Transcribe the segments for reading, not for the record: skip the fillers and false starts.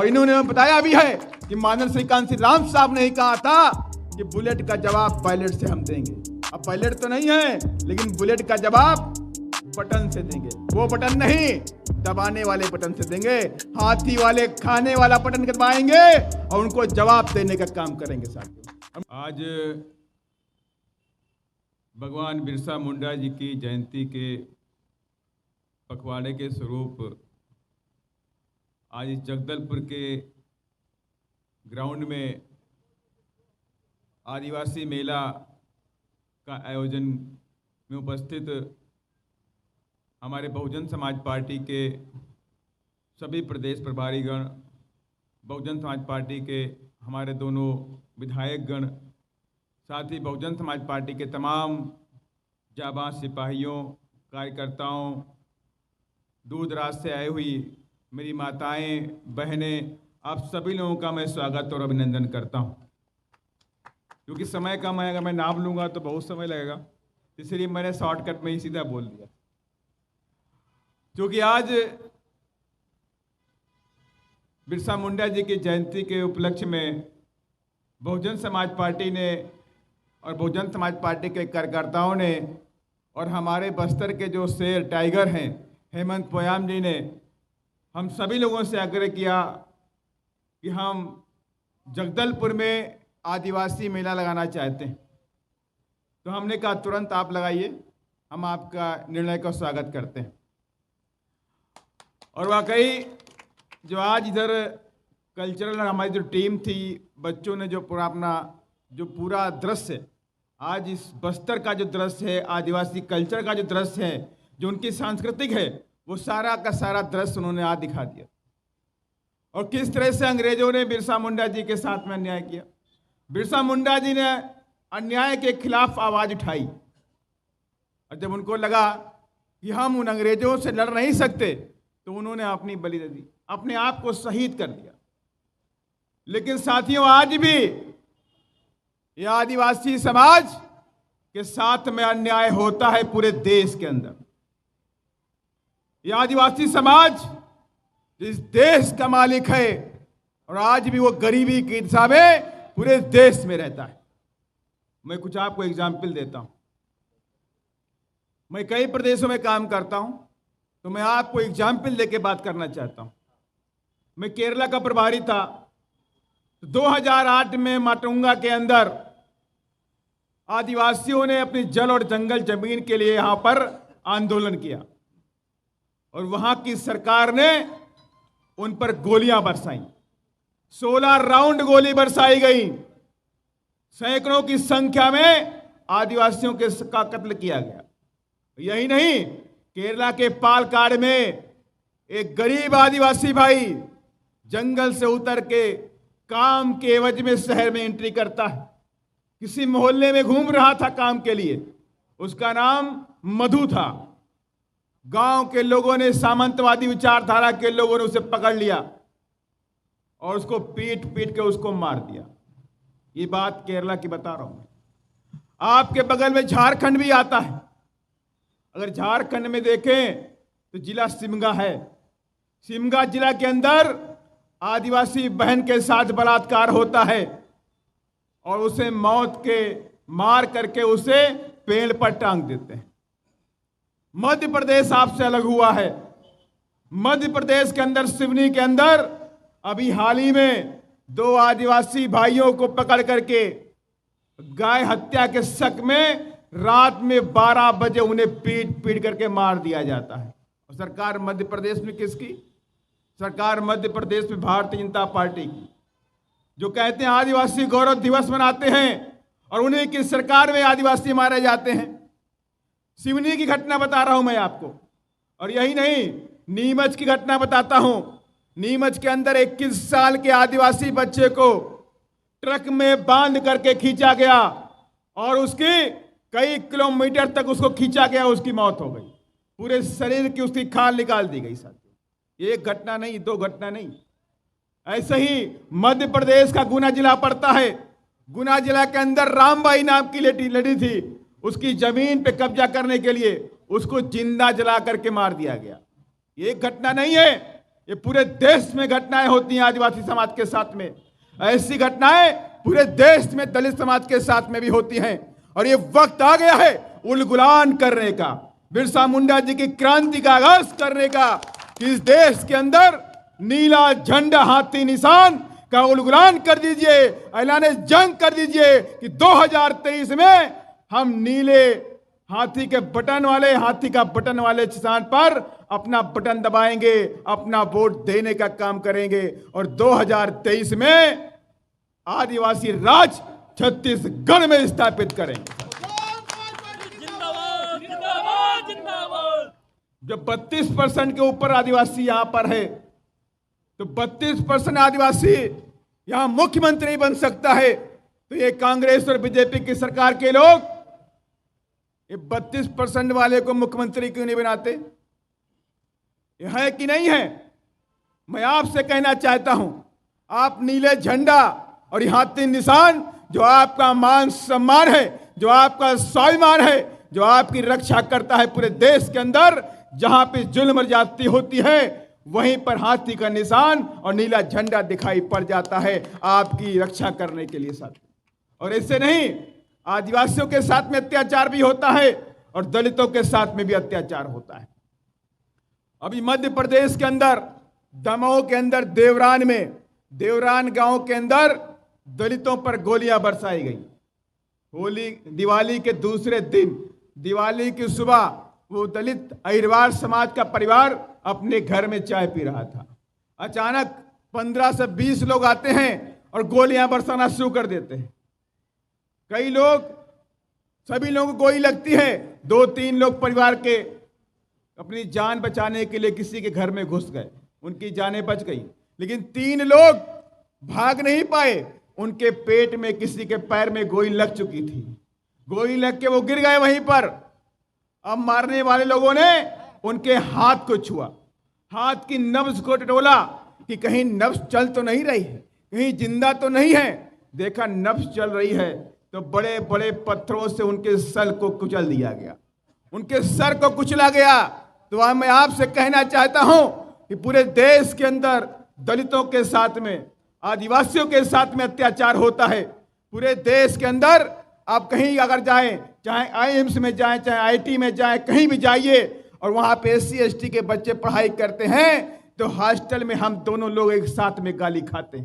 और इन्होंने बताया भी है कि माननीय श्री कांसी राम साहब ने ही कहा था कि बुलेट का जवाब पायलट से हम देंगे। अब पायलट तो नहीं है, लेकिन बुलेट का जवाब बटन से देंगे। वो बटन नहीं, दबाने वाले बटन से देंगे। हाथी वाले खाने वाला बटन दबाएंगे और उनको जवाब देने का काम करेंगे साथियों। आज भगवान बिरसा मुंडा जी की जयंती के पखवाड़े के स्वरूप आज जगदलपुर के ग्राउंड में आदिवासी मेला का आयोजन में उपस्थित हमारे बहुजन समाज पार्टी के सभी प्रदेश प्रभारीगण, बहुजन समाज पार्टी के हमारे दोनों विधायकगण, साथ ही बहुजन समाज पार्टी के तमाम जाबाज सिपाहियों, कार्यकर्ताओं, दूर दराज से आई हुई मेरी माताएं, बहनें, आप सभी लोगों का मैं स्वागत और अभिनंदन करता हूं। क्योंकि समय कम है, अगर मैं नाम लूँगा तो बहुत समय लगेगा, इसलिए मैंने शॉर्टकट में ही सीधा बोल दिया। क्योंकि आज बिरसा मुंडा जी की जयंती के उपलक्ष्य में बहुजन समाज पार्टी ने और बहुजन समाज पार्टी के कार्यकर्ताओं ने और हमारे बस्तर के जो शेर टाइगर हैं हेमंत पोयाम जी ने हम सभी लोगों से आग्रह किया कि हम जगदलपुर में आदिवासी मेला लगाना चाहते हैं। तो हमने कहा तुरंत आप लगाइए, हम आपका निर्णय का स्वागत करते हैं। और वाकई जो आज इधर कल्चरल हमारी जो टीम थी, बच्चों ने जो पूरा अपना जो पूरा दृश्य, आज इस बस्तर का जो दृश्य है, आदिवासी कल्चर का जो दृश्य है, जो उनकी सांस्कृतिक है, वो सारा का सारा दृश्य उन्होंने आज दिखा दिया। और किस तरह से अंग्रेजों ने बिरसा मुंडा जी के साथ में अन्याय किया। बिरसा मुंडा जी ने अन्याय के खिलाफ आवाज उठाई और जब उनको लगा कि हम उन अंग्रेजों से लड़ नहीं सकते तो उन्होंने अपनी बलि दे दी, अपने आप को शहीद कर दिया। लेकिन साथियों, आज भी यह आदिवासी समाज के साथ में अन्याय होता है पूरे देश के अंदर। यह आदिवासी समाज जिस देश का मालिक है और आज भी वो गरीबी की दिशा में पूरे देश में रहता है। मैं कुछ आपको एग्जाम्पल देता हूं। मैं कई प्रदेशों में काम करता हूं, तो मैं आपको एग्जाम्पल देके बात करना चाहता हूं। मैं केरला का प्रभारी था। 2008 में माटुंगा के अंदर आदिवासियों ने अपनी जल और जंगल जमीन के लिए यहां पर आंदोलन किया और वहां की सरकार ने उन पर गोलियां बरसाई। 16 राउंड गोली बरसाई गई। सैकड़ों की संख्या में आदिवासियों का कत्ल किया गया। यही नहीं, केरला के पालक्काड में एक गरीब आदिवासी भाई जंगल से उतर के काम के एवज में शहर में एंट्री करता है। किसी मोहल्ले में घूम रहा था काम के लिए, उसका नाम मधु था। गांव के लोगों ने, सामंतवादी विचारधारा के लोगों ने उसे पकड़ लिया और उसको पीट पीट के उसको मार दिया। ये बात केरला की बता रहा हूं। आपके बगल में झारखंड भी आता है। अगर झारखंड में देखें तो जिला शिमगा है। शिमगा जिला के अंदर आदिवासी बहन के साथ बलात्कार होता है और उसे मौत के मार करके उसे पेड़ पर टांग देते हैं। मध्य प्रदेश आपसे अलग हुआ है। मध्य प्रदेश के अंदर सिवनी के अंदर अभी हाल ही में 2 आदिवासी भाइयों को पकड़ करके गाय हत्या के शक में रात में 12 बजे उन्हें पीट पीट करके मार दिया जाता है। और सरकार मध्य प्रदेश में किसकी? सरकार मध्य प्रदेश में भारतीय जनता पार्टी की, जो कहते हैं आदिवासी गौरव दिवस मनाते हैं और उन्हीं की सरकार में आदिवासी मारे जाते हैं। सिवनी की घटना बता रहा हूं मैं आपको। और यही नहीं, नीमच की घटना बताता हूं। नीमच के अंदर 21 साल के आदिवासी बच्चे को ट्रक में बांध करके खींचा गया और उसकी कई किलोमीटर तक उसको खींचा गया, उसकी मौत हो गई। पूरे शरीर की उसकी खाल निकाल दी गई। साथियों, एक घटना नहीं, 2 घटना नहीं। ऐसे ही मध्य प्रदेश का गुना जिला पड़ता है। गुना जिला के अंदर रामबाई नाम की लड़ी थी। उसकी जमीन पे कब्जा करने के लिए उसको जिंदा जला करके मार दिया गया। ये एक घटना नहीं है, ये पूरे देश में घटनाएं होती हैं आदिवासी समाज के साथ में। ऐसी घटनाएं पूरे देश में दलित समाज के साथ में भी होती हैं। और ये वक्त आ गया है उलगुलान करने का, बिरसा मुंडा जी की क्रांति का आगाज करने का, कि इस देश के अंदर नीला झंडा हाथी निशान का उलगुलान कर दीजिए, ऐलान जंग कर दीजिए कि 2023 में हम नीले हाथी का बटन वाले निशान पर अपना बटन दबाएंगे, अपना वोट देने का काम करेंगे और 2023 में आदिवासी राज छत्तीसगढ़ में स्थापित करेंगे। जब 32% के ऊपर आदिवासी यहां पर है तो 32% आदिवासी यहां मुख्यमंत्री बन सकता है, तो ये कांग्रेस और बीजेपी की सरकार के लोग ये 32% वाले को मुख्यमंत्री क्यों नहीं बनाते? ये है कि नहीं है? मैं आपसे कहना चाहता हूं, आप नीले झंडा और ये हाथी निशान जो आपका मान सम्मान है, जो आपका स्वाभिमान है, जो आपकी रक्षा करता है पूरे देश के अंदर, जहां पे जुल्म ज्यादती होती है वहीं पर हाथी का निशान और नीला झंडा दिखाई पड़ जाता है आपकी रक्षा करने के लिए साथ। और ऐसे नहीं, आदिवासियों के साथ में अत्याचार भी होता है और दलितों के साथ में भी अत्याचार होता है। अभी मध्य प्रदेश के अंदर दमोह के अंदर देवरान गांव के अंदर दलितों पर गोलियां बरसाई गई। दिवाली के दूसरे दिन, दिवाली की सुबह, वो दलित अहिरवार समाज का परिवार अपने घर में चाय पी रहा था। अचानक 15 से 20 लोग आते हैं और गोलियां बरसाना शुरू कर देते हैं। सभी लोगों को गोली लगती है। 2-3 लोग परिवार के अपनी जान बचाने के लिए किसी के घर में घुस गए, उनकी जानें बच गई, लेकिन 3 लोग भाग नहीं पाए। उनके पेट में, किसी के पैर में गोली लग चुकी थी। गोली लग के वो गिर गए वहीं पर। अब मारने वाले लोगों ने उनके हाथ को छुआ, हाथ की नब्ज को टटोला कि कहीं नब्ज चल तो नहीं रही है, कहीं जिंदा तो नहीं है। देखा नब्ज चल रही है तो बड़े बड़े पत्थरों से उनके सर को कुचल दिया गया, उनके सर को कुचला गया। तो मैं आपसे कहना चाहता हूं कि पूरे देश के अंदर दलितों के साथ में, आदिवासियों के साथ में अत्याचार होता है। पूरे देश के अंदर आप कहीं अगर जाएं, चाहे आईएम्स में जाएं, चाहे आईटी में जाएं, कहीं भी जाइए और वहां पे SC ST के बच्चे पढ़ाई करते हैं तो हॉस्टल में हम दोनों लोग एक साथ में गाली खाते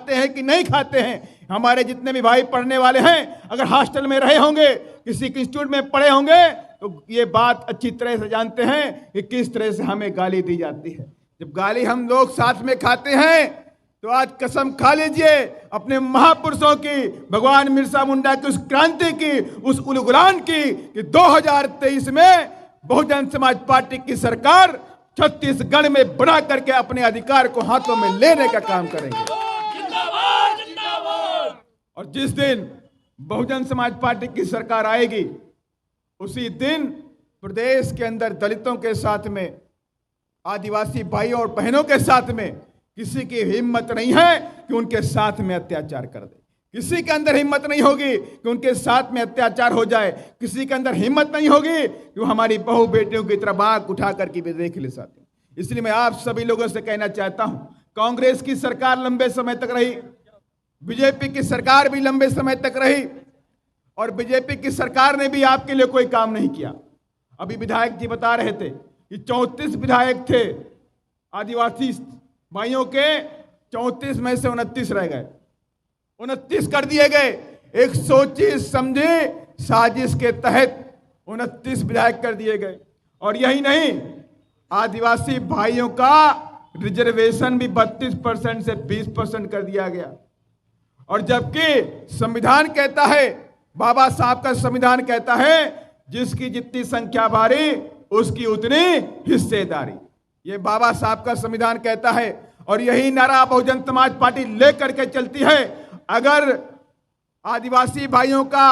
हैं कि नहीं खाते हैं? हमारे जितने भी भाई पढ़ने वाले हैं अगर हॉस्टल में रहे होंगे, किसी इंस्टीट्यूट में पढ़े होंगे, तो ये बात अच्छी तरह से जानते हैं कि किस तरह से हमें गाली दी जाती है। जब गाली हम लोग साथ में खाते हैं तो आज कसम खा लीजिए अपने महापुरुषों की, भगवान बिरसा मुंडा की उस क्रांति की, उस उलगुलान की, कि 2023 में बहुजन समाज पार्टी की सरकार छत्तीसगढ़ में बना करके अपने अधिकार को हाथों में लेने का काम करेंगे। और जिस दिन बहुजन समाज पार्टी की सरकार आएगी उसी दिन प्रदेश के अंदर दलितों के साथ में, आदिवासी भाइयों और बहनों के साथ में किसी की हिम्मत नहीं है कि उनके साथ में अत्याचार कर दे। किसी के अंदर हिम्मत नहीं होगी कि उनके साथ में अत्याचार हो जाए। किसी के अंदर हिम्मत नहीं होगी कि वो हमारी बहू बेटियों की तरफ आंख उठा करके भी देख ले साथ। इसलिए मैं आप सभी लोगों से कहना चाहता हूं, कांग्रेस की सरकार लंबे समय तक रही, बीजेपी की सरकार भी लंबे समय तक रही और बीजेपी की सरकार ने भी आपके लिए कोई काम नहीं किया। अभी विधायक जी बता रहे थे कि 34 विधायक थे आदिवासी भाइयों के, 34 में से 29 रह गए, 29 कर दिए गए। एक सोची समझी साजिश के तहत 29 विधायक कर दिए गए। और यही नहीं, आदिवासी भाइयों का रिजर्वेशन भी 32% से 20% कर दिया गया। और जबकि संविधान कहता है, बाबा साहब का संविधान कहता है, जिसकी जितनी संख्या भारी उसकी उतनी हिस्सेदारी। ये बाबा साहब का संविधान कहता है और यही नारा बहुजन समाज पार्टी लेकर के चलती है। अगर आदिवासी भाइयों का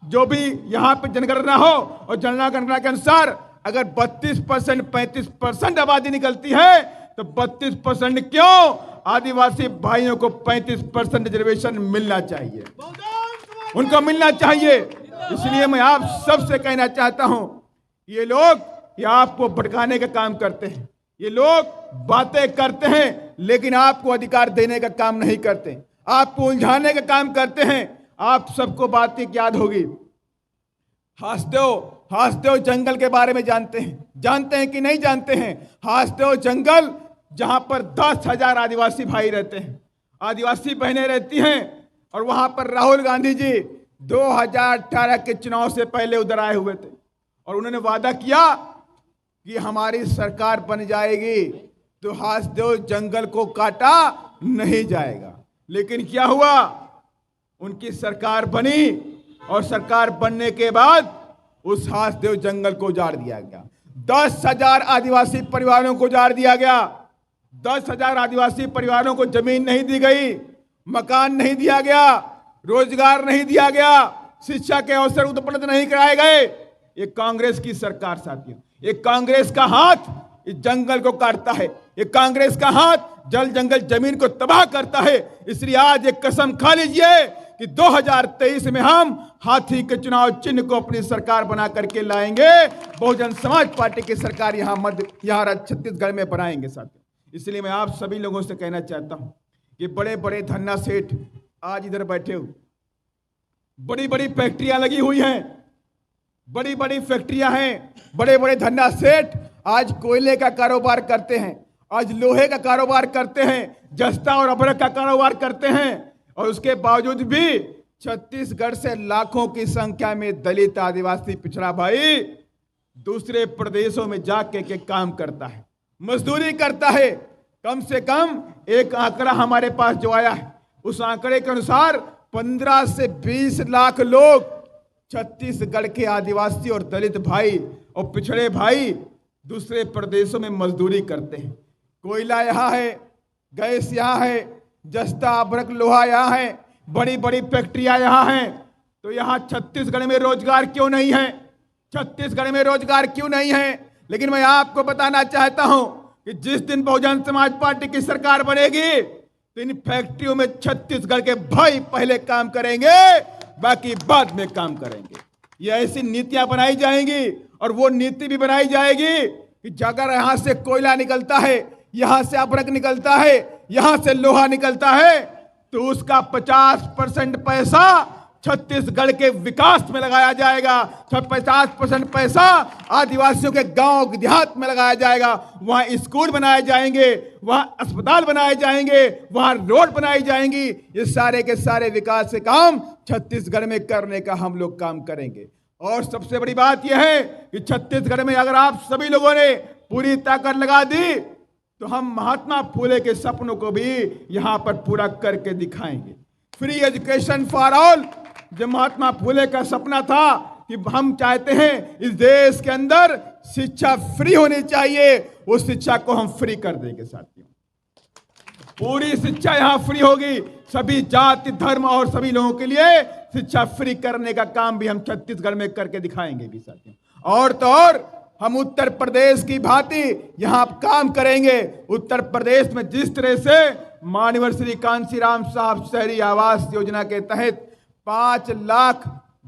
जो भी यहाँ पे जनगणना हो और जनगणना के अनुसार अगर 32% 35% आबादी निकलती है तो 32% क्यों, आदिवासी भाइयों को 35% रिजर्वेशन मिलना चाहिए, उनको मिलना चाहिए। इसलिए मैं आप सबसे कहना चाहता हूं, ये लोग ये आपको भटकाने का काम करते हैं, ये लोग बातें करते हैं लेकिन आपको अधिकार देने का काम नहीं करते, आपको उलझाने का काम करते हैं। आप सबको बात एक याद होगी, हासदेव जंगल के बारे में जानते हैं कि नहीं जानते हैं? हासदेव जंगल जहां पर 10,000 आदिवासी भाई रहते हैं, आदिवासी बहनें रहती हैं, और वहां पर राहुल गांधी जी 2018 के चुनाव से पहले उधर आए हुए थे और उन्होंने वादा किया कि हमारी सरकार बन जाएगी तो हासदेव जंगल को काटा नहीं जाएगा। लेकिन क्या हुआ? उनकी सरकार बनी और सरकार बनने के बाद उस हासदेव जंगल को उजाड़ दिया गया। 10,000 आदिवासी परिवारों को उजाड़ दिया गया। 10,000 आदिवासी परिवारों को जमीन नहीं दी गई, मकान नहीं दिया गया, रोजगार नहीं दिया गया, शिक्षा के अवसर उपलब्ध नहीं कराए गए। ये कांग्रेस की सरकार साथियों, ये कांग्रेस का हाथ इस जंगल को काटता है, ये कांग्रेस का हाथ जल जंगल जमीन को तबाह करता है। इसलिए आज एक कसम खा लीजिए कि 2023 में हम हाथी के चुनाव चिन्ह को अपनी सरकार बना करके लाएंगे। बहुजन समाज पार्टी की सरकार यहाँ छत्तीसगढ़ में बनाएंगे साथियों। इसलिए मैं आप सभी लोगों से कहना चाहता हूं कि बड़े बड़े धन्ना सेठ आज इधर बैठे हो, बड़ी बड़ी फैक्ट्रियां लगी हुई हैं, बड़ी बड़ी फैक्ट्रियां हैं, बड़े बड़े धन्ना सेठ आज कोयले का कारोबार करते हैं, आज लोहे का कारोबार करते हैं, जस्ता और अभ्रक का कारोबार करते हैं, और उसके बावजूद भी छत्तीसगढ़ से लाखों की संख्या में दलित आदिवासी पिछड़ा भाई दूसरे प्रदेशों में जाके के काम करता है, मजदूरी करता है। कम से कम एक आंकड़ा हमारे पास जो आया है, उस आंकड़े के अनुसार 15 से 20 लाख लोग छत्तीसगढ़ के आदिवासी और दलित भाई और पिछड़े भाई दूसरे प्रदेशों में मजदूरी करते हैं। कोयला यहाँ है, गैस यहाँ है, जस्ता अभ्रक लोहा यहाँ है, बड़ी बड़ी फैक्ट्रियां यहाँ हैं। तो यहाँ छत्तीसगढ़ में रोजगार क्यों नहीं है? छत्तीसगढ़ में रोजगार क्यों नहीं है? लेकिन मैं आपको बताना चाहता हूं कि जिस दिन बहुजन समाज पार्टी की सरकार बनेगी तो इन फैक्ट्रियों में छत्तीसगढ़ के भाई पहले काम करेंगे, बाकी बाद में काम करेंगे। ये ऐसी नीतियां बनाई जाएंगी और वो नीति भी बनाई जाएगी कि अगर यहां से कोयला निकलता है, यहां से अभ्रक निकलता है, यहां से लोहा निकलता है, तो उसका 50% पैसा छत्तीसगढ़ के विकास में लगाया जाएगा। 50% पैसा आदिवासियों के गांव देहात में लगाया जाएगा। वहां स्कूल बनाए जाएंगे, वहां अस्पताल बनाए जाएंगे, वहां रोड बनाई जाएंगी। ये सारे के सारे विकास के काम छत्तीसगढ़ में करने का हम लोग काम करेंगे। और सबसे बड़ी बात यह है कि छत्तीसगढ़ में अगर आप सभी लोगों ने पूरी ताकत लगा दी तो हम महात्मा फुले के सपनों को भी यहां पर पूरा करके दिखाएंगे। फ्री एजुकेशन फॉर ऑल, जो महात्मा फुले का सपना था कि हम चाहते हैं इस देश के अंदर शिक्षा फ्री होनी चाहिए, उस शिक्षा को हम फ्री कर देंगे साथियों। पूरी शिक्षा यहां फ्री होगी, सभी जाति धर्म और सभी लोगों के लिए शिक्षा फ्री करने का काम भी हम छत्तीसगढ़ में करके दिखाएंगे भी साथियों। और तो और हम उत्तर प्रदेश की भांति यहां काम करेंगे। उत्तर प्रदेश में जिस तरह से माननीय श्री कांशीराम साहब शहरी आवास योजना के तहत 5 लाख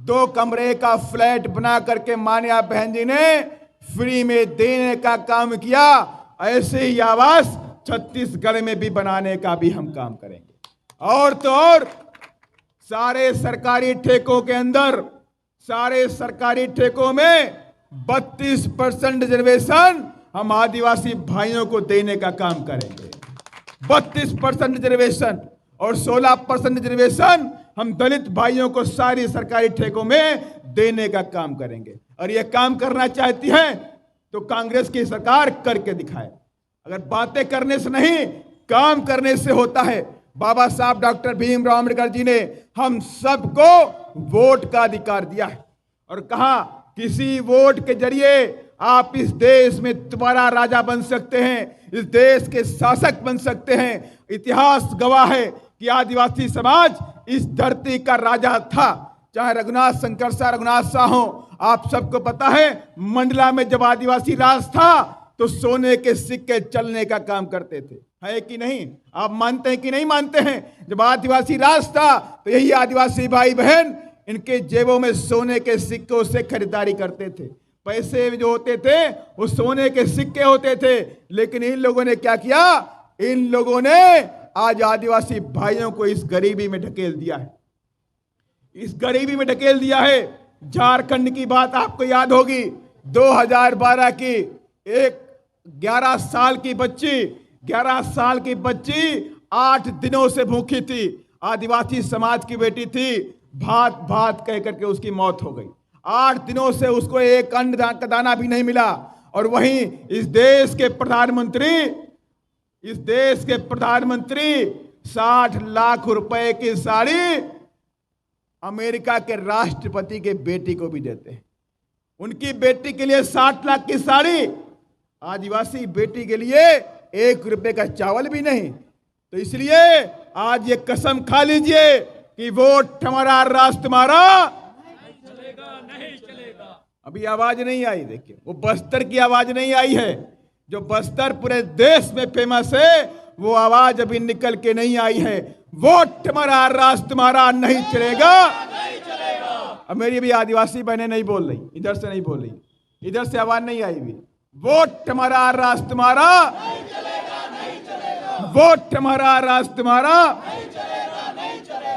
2 कमरे का फ्लैट बना करके मान्या बहन जी ने फ्री में देने का काम किया, ऐसे ही आवास छत्तीसगढ़ में भी बनाने का भी हम काम करेंगे। और तो और सारे सरकारी ठेकों के अंदर, सारे सरकारी ठेकों में 32% रिजर्वेशन हम आदिवासी भाइयों को देने का काम करेंगे। 32% रिजर्वेशन और 16% रिजर्वेशन हम दलित भाइयों को सारी सरकारी ठेकों में देने का काम करेंगे। और ये काम करना चाहती है तो कांग्रेस की सरकार करके दिखाए। अगर बातें करने से नहीं, काम करने से होता है। बाबा साहब डॉक्टर भीमराव अम्बेडकर जी ने हम सबको वोट का अधिकार दिया है और कहा किसी वोट के जरिए आप इस देश में दोबारा राजा बन सकते हैं, इस देश के शासक बन सकते हैं। इतिहास गवाह है कि आदिवासी समाज इस धरती का राजा था, चाहे रघुनाथ शंकर शाह रघुनाथ शाह हो। आप सबको पता है मंडला में जब आदिवासी राज था तो सोने के सिक्के चलने का काम करते थे, है कि नहीं? आप मानते हैं कि नहीं मानते हैं? जब आदिवासी राज था तो यही आदिवासी भाई बहन इनके जेबों में सोने के सिक्कों से खरीदारी करते थे। पैसे जो होते थे वो सोने के सिक्के होते थे, लेकिन इन लोगों ने क्या किया? इन लोगों ने आज आदिवासी भाइयों को इस गरीबी में ढकेल दिया है, इस गरीबी में ढकेल दिया है। झारखंड की बात आपको याद होगी, 2012 की एक 11 साल की बच्ची 8 दिनों से भूखी थी। आदिवासी समाज की बेटी थी, भात भात कह करके उसकी मौत हो गई। 8 दिनों से उसको एक अन्न का दाना भी नहीं मिला। और वहीं इस देश के प्रधानमंत्री 60 लाख रुपए की साड़ी अमेरिका के राष्ट्रपति के बेटी को भी देते हैं। उनकी बेटी के लिए 60 लाख की साड़ी, आदिवासी बेटी के लिए 1 रुपए का चावल भी नहीं। तो इसलिए आज ये कसम खा लीजिए कि वोट हमारा, राष्ट्र हमारा नहीं चलेगा। अभी आवाज नहीं आई, देखिए वो बस्तर की आवाज नहीं आई है, जो बस्तर पूरे देश में फेमस है, वो आवाज अभी निकल के नहीं आई है। वोट हमारा, राष्ट्र हमारा नहीं चलेगा। अब मेरी भी आदिवासी बहनें नहीं बोल रही, इधर से नहीं बोल रही, इधर से आवाज नहीं आई भी। वोट हमारा, राष्ट्र हमारा, वोट हमारा, राष्ट्र हमारा।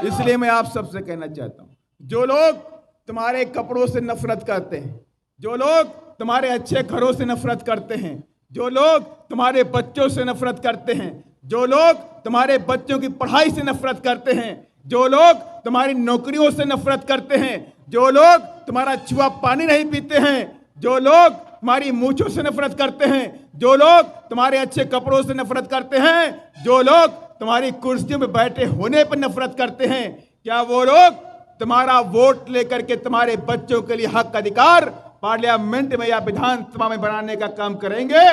इसलिए मैं आप सबसे कहना चाहता हूं, जो लोग तुम्हारे कपड़ों से नफरत करते हैं, जो लोग तुम्हारे अच्छे घरों से नफरत करते हैं, जो लोग तुम्हारे बच्चों से नफरत करते हैं, जो लोग तुम्हारे बच्चों की पढ़ाई से नफरत करते हैं, जो लोग तुम्हारी नौकरियों से नफरत करते हैं, जो लोग तुम्हारा छुआ पानी नहीं पीते हैं, जो लोग तुम्हारी मूंछों से नफरत करते हैं, जो लोग तुम्हारे अच्छे कपड़ों से नफरत करते हैं, जो लोग तुम्हारी कुर्सियों में बैठे होने पर नफरत करते हैं, क्या वो लोग तुम्हारा वोट लेकर के तुम्हारे बच्चों के लिए हक अधिकार पार्लियामेंट में या विधानसभा में बनाने का काम करेंगे?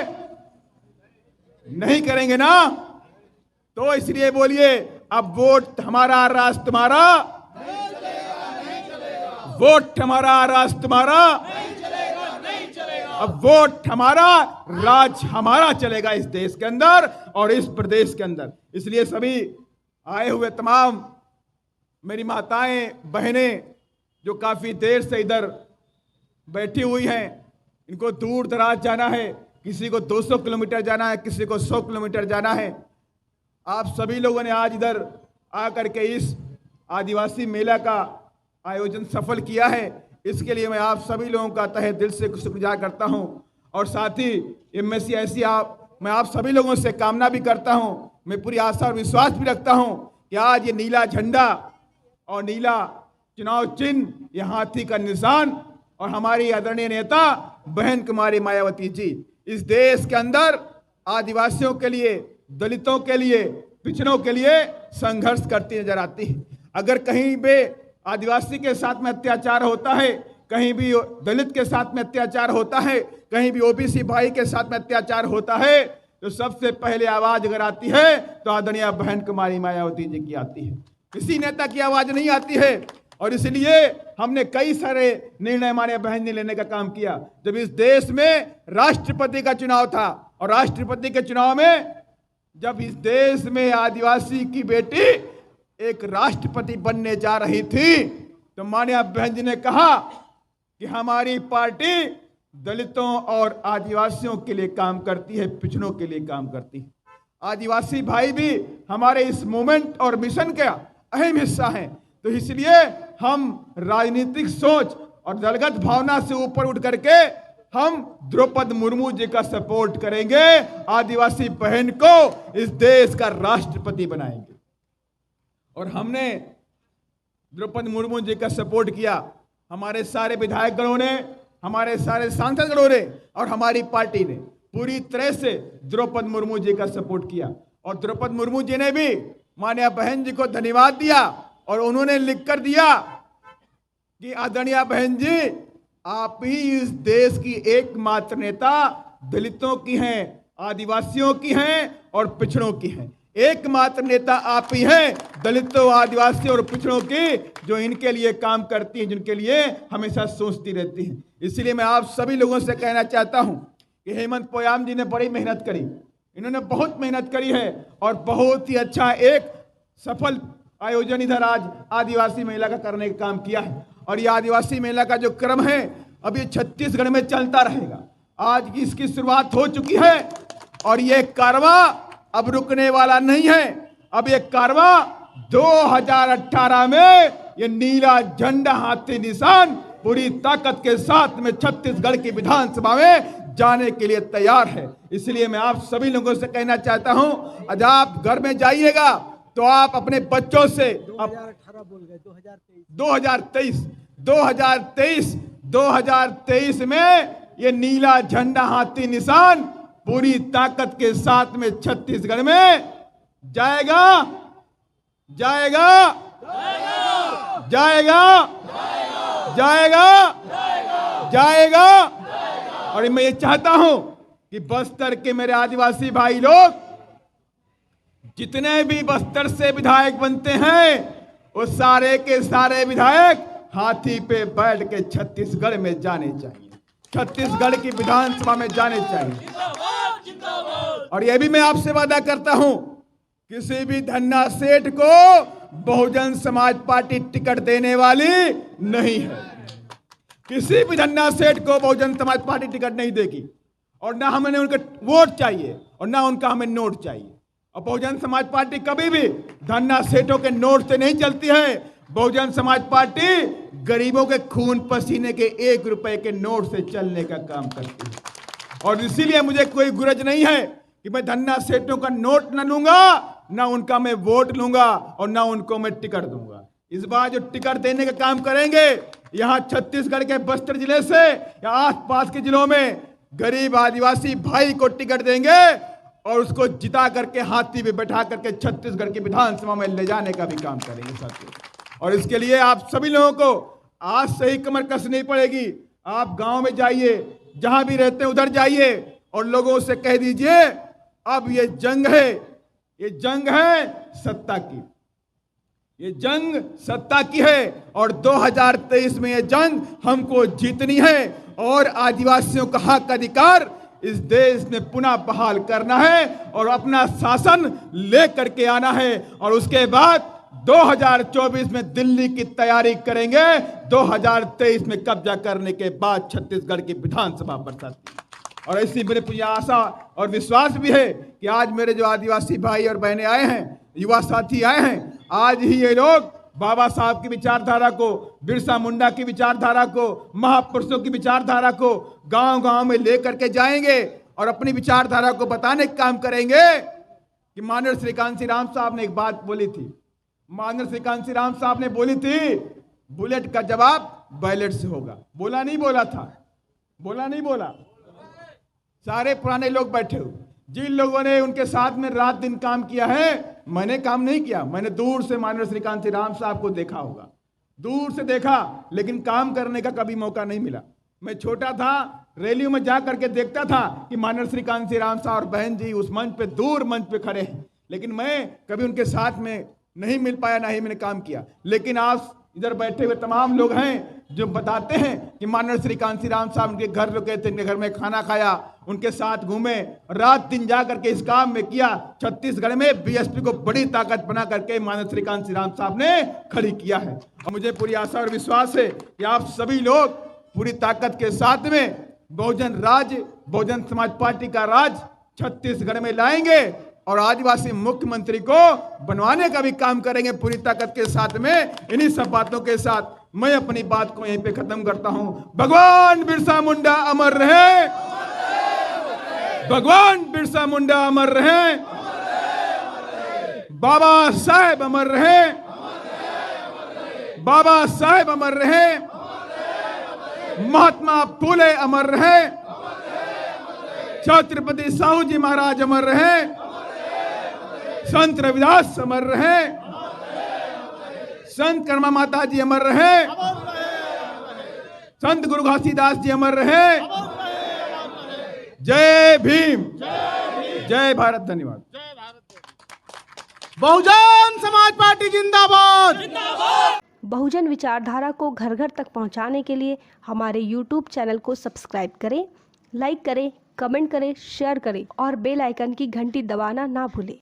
नहीं करेंगे ना। तो इसलिए बोलिए, अब वोट हमारा, राष्ट्र हमारा, वोट हमारा, राष्ट्र हमारा, अब वोट हमारा, राज हमारा चलेगा इस देश के अंदर और इस प्रदेश के अंदर। इसलिए सभी आए हुए तमाम मेरी माताएं, बहनें जो काफी देर से इधर बैठी हुई हैं, इनको दूर दराज जाना है, किसी को 200 किलोमीटर जाना है, किसी को 100 किलोमीटर जाना है। आप सभी लोगों ने आज इधर आकर के इस आदिवासी मेला का आयोजन सफल किया है, इसके लिए मैं आप सभी लोगों का तहे दिल से शुक्रगुजार करता हूं। और साथ ही एमएससी ऐसी मैं आप सभी लोगों से कामना भी करता हूं, मैं पूरी आशा और विश्वास भी रखता हूं कि आज ये नीला झंडा और नीला चुनाव चिन्ह, ये हाथी का निशान और हमारी आदरणीय नेता बहन कुमारी मायावती जी इस देश के अंदर आदिवासियों के लिए, दलितों के लिए, पिछड़ों के लिए संघर्ष करती नजर आती है। अगर कहीं भी आदिवासी के साथ में अत्याचार होता है, कहीं भी दलित के साथ में अत्याचार होता है, कहीं भी ओबीसी भाई के साथ में अत्याचार होता है, तो सबसे पहले आवाज अगर आती है तो आदरणीय बहन कुमारी मायावती जी की आती है, किसी नेता की आवाज नहीं आती है। और इसलिए हमने कई सारे निर्णय हमारे बहन ने लेने का काम किया। जब इस देश में राष्ट्रपति का चुनाव था और राष्ट्रपति के चुनाव में जब इस देश में आदिवासी की बेटी एक राष्ट्रपति बनने जा रही थी, तो माननीय बहन जी ने कहा कि हमारी पार्टी दलितों और आदिवासियों के लिए काम करती है, पिछड़ों के लिए काम करती है। आदिवासी भाई भी हमारे इस मूवमेंट और मिशन का अहम हिस्सा हैं। तो इसलिए हम राजनीतिक सोच और दलगत भावना से ऊपर उठ करके हम द्रौपदी मुर्मू जी का सपोर्ट करेंगे, आदिवासी बहन को इस देश का राष्ट्रपति बनाएंगे। और हमने द्रौपदी मुर्मू जी का सपोर्ट किया, हमारे सारे विधायक गणों ने, हमारे सारे सांसद गणों ने और हमारी पार्टी ने पूरी तरह से द्रौपदी मुर्मू जी का सपोर्ट किया। और द्रौपदी मुर्मू जी ने भी माननीय बहन जी को धन्यवाद दिया और उन्होंने लिख कर दिया कि आदरणीय बहन जी, आप ही इस देश की एकमात्र नेता दलितों की हैं, आदिवासियों की हैं और पिछड़ों की हैं। एकमात्र नेता आप ही हैं दलितों, आदिवासियों और पिछड़ों की, जो इनके लिए काम करती हैं, जिनके लिए हमेशा सोचती रहती हैं। इसलिए मैं आप सभी लोगों से कहना चाहता हूं कि हेमंत पोयाम जी ने बड़ी मेहनत करी, इन्होंने बहुत मेहनत करी है और बहुत ही अच्छा एक सफल आयोजन इधर आज आदिवासी मेला का करने का काम किया है। और ये आदिवासी मेला का जो क्रम है अब ये छत्तीसगढ़ में चलता रहेगा। आज इसकी शुरुआत हो चुकी है और ये कारवा अब रुकने वाला नहीं है। अब ये कारवा 2018 में ये नीला झंडा हाथी निशान पूरी ताकत के साथ में छत्तीसगढ़ की विधानसभा में जाने के लिए तैयार है। इसलिए मैं आप सभी लोगों से कहना चाहता हूं, आज आप घर में जाइएगा तो आप अपने बच्चों से 2018 बोल गए 2023 2023 में ये नीला झंडा हाथी निशान पूरी ताकत के साथ में छत्तीसगढ़ में जाएगा जाएगा जाएगा जाएगा जाएगा। और मैं ये चाहता हूं कि बस्तर के मेरे आदिवासी भाई लोग जितने भी बस्तर से विधायक बनते हैं वो सारे के सारे विधायक हाथी पे बैठ के छत्तीसगढ़ में जाने चाहिए, छत्तीसगढ़ की विधानसभा में जाने चाहिए। और यह भी मैं आपसे वादा करता हूं, किसी भी धन्ना सेठ को बहुजन समाज पार्टी टिकट देने वाली नहीं है। किसी भी धन्ना सेठ को बहुजन समाज पार्टी टिकट नहीं देगी और ना हमें उनका वोट चाहिए और ना उनका हमें नोट चाहिए। और बहुजन समाज पार्टी कभी भी धन्ना सेठों के नोट से नहीं चलती है। बहुजन समाज पार्टी गरीबों के खून पसीने के 1 रुपए के नोट से चलने का काम करती है। और इसीलिए मुझे कोई गुरज नहीं है कि मैं धन्ना सेठों का नोट न लूंगा, ना उनका मैं वोट लूंगा और ना उनको मैं टिकट दूंगा। इस बार जो टिकट देने का काम करेंगे, यहां छत्तीसगढ़ के बस्तर जिले से या आसपास के जिलों में गरीब आदिवासी भाई को टिकट देंगे और उसको जिता करके हाथी पे बैठा करके छत्तीसगढ़ की विधानसभा में ले जाने का भी काम करेंगे साथियों। और इसके लिए आप सभी लोगों को आज से ही कमर कसनी पड़ेगी। आप गांव में जाइए, जहां भी रहते हैं उधर जाइए और लोगों से कह दीजिए अब ये जंग है, ये जंग है सत्ता की, ये जंग सत्ता की है और 2023 में ये जंग हमको जीतनी है और आदिवासियों का हक अधिकार इस देश में पुनः बहाल करना है और अपना शासन ले करके आना है। और उसके बाद 2024 में दिल्ली की तैयारी करेंगे, 2023 में कब्जा करने के बाद छत्तीसगढ़ की विधानसभा बरसाती। और ऐसी मेरे पूरी आशा और विश्वास भी है कि आज मेरे जो आदिवासी भाई और बहनें आए हैं, युवा साथी आए हैं, आज ही ये लोग बाबा साहब की विचारधारा को, बिरसा मुंडा की विचारधारा को, महापुरुषों की विचारधारा को गांव-गांव में लेकर के जाएंगे और अपनी विचारधारा को बताने का काम करेंगे। कि माननीय श्री कांसी राम साहब ने एक बात बोली थी, माननीय श्री कांसी राम साहब ने बोली थी बुलेट का जवाब बैलेट से होगा। बोला नहीं बोला था, बोला नहीं बोला। सारे पुराने लोग बैठे हुए, जिन लोगों ने उनके साथ में रात दिन काम किया है, मैंने काम नहीं किया, मैंने दूर से माननीय श्री कांसी राम साहब को देखा होगा, दूर से देखा, लेकिन काम करने का कभी मौका नहीं मिला। मैं छोटा था, रैलियों में जा करके देखता था कि माननीय श्री कांसी राम साहब और बहन जी उस मंच पे, दूर मंच पे खड़े हैं, लेकिन मैं कभी उनके साथ में नहीं मिल पाया, ना ही मैंने काम किया। लेकिन आज इधर बैठे हुए तमाम लोग हैं जो बताते हैं कि माननीय श्री कांसी राम साहब उनके घर रुके थे, उनके घर में खाना खाया, उनके साथ घूमे, रात दिन जा करके इस काम में किया। छत्तीसगढ़ में बीएसपी को बड़ी ताकत बना करके माननीय श्री कांसी राम साहब ने खड़ी किया है। और मुझे पूरी आशा और विश्वास है कि आप सभी लोग पूरी ताकत के साथ में बहुजन राज, बहुजन समाज पार्टी का राज छत्तीसगढ़ में लाएंगे और आदिवासी मुख्यमंत्री को बनवाने का भी काम करेंगे पूरी ताकत के साथ में। इन्हीं सब बातों के साथ मैं अपनी बात को यहीं पे खत्म करता हूं। भगवान बिरसा मुंडा अमर रहे, भगवान बिरसा मुंडा अमर रहे, बाबा साहेब अमर रहे, बाबा साहेब अमर रहे, महात्मा फूले अमर रहे, छत्रपति साहू जी महाराज अमर रहे, संत रविदास अमर रहे, संत कर्मा माता जी अमर रहे, संत गुरु घासीदास जी अमर रहे। जय भीम, जय भारत, धन्यवाद। बहुजन समाज पार्टी जिंदाबाद। बहुजन विचारधारा को घर घर तक पहुंचाने के लिए हमारे YouTube चैनल को सब्सक्राइब करें, लाइक करें, कमेंट करें, शेयर करें और बेल आइकन की घंटी दबाना ना भूलें।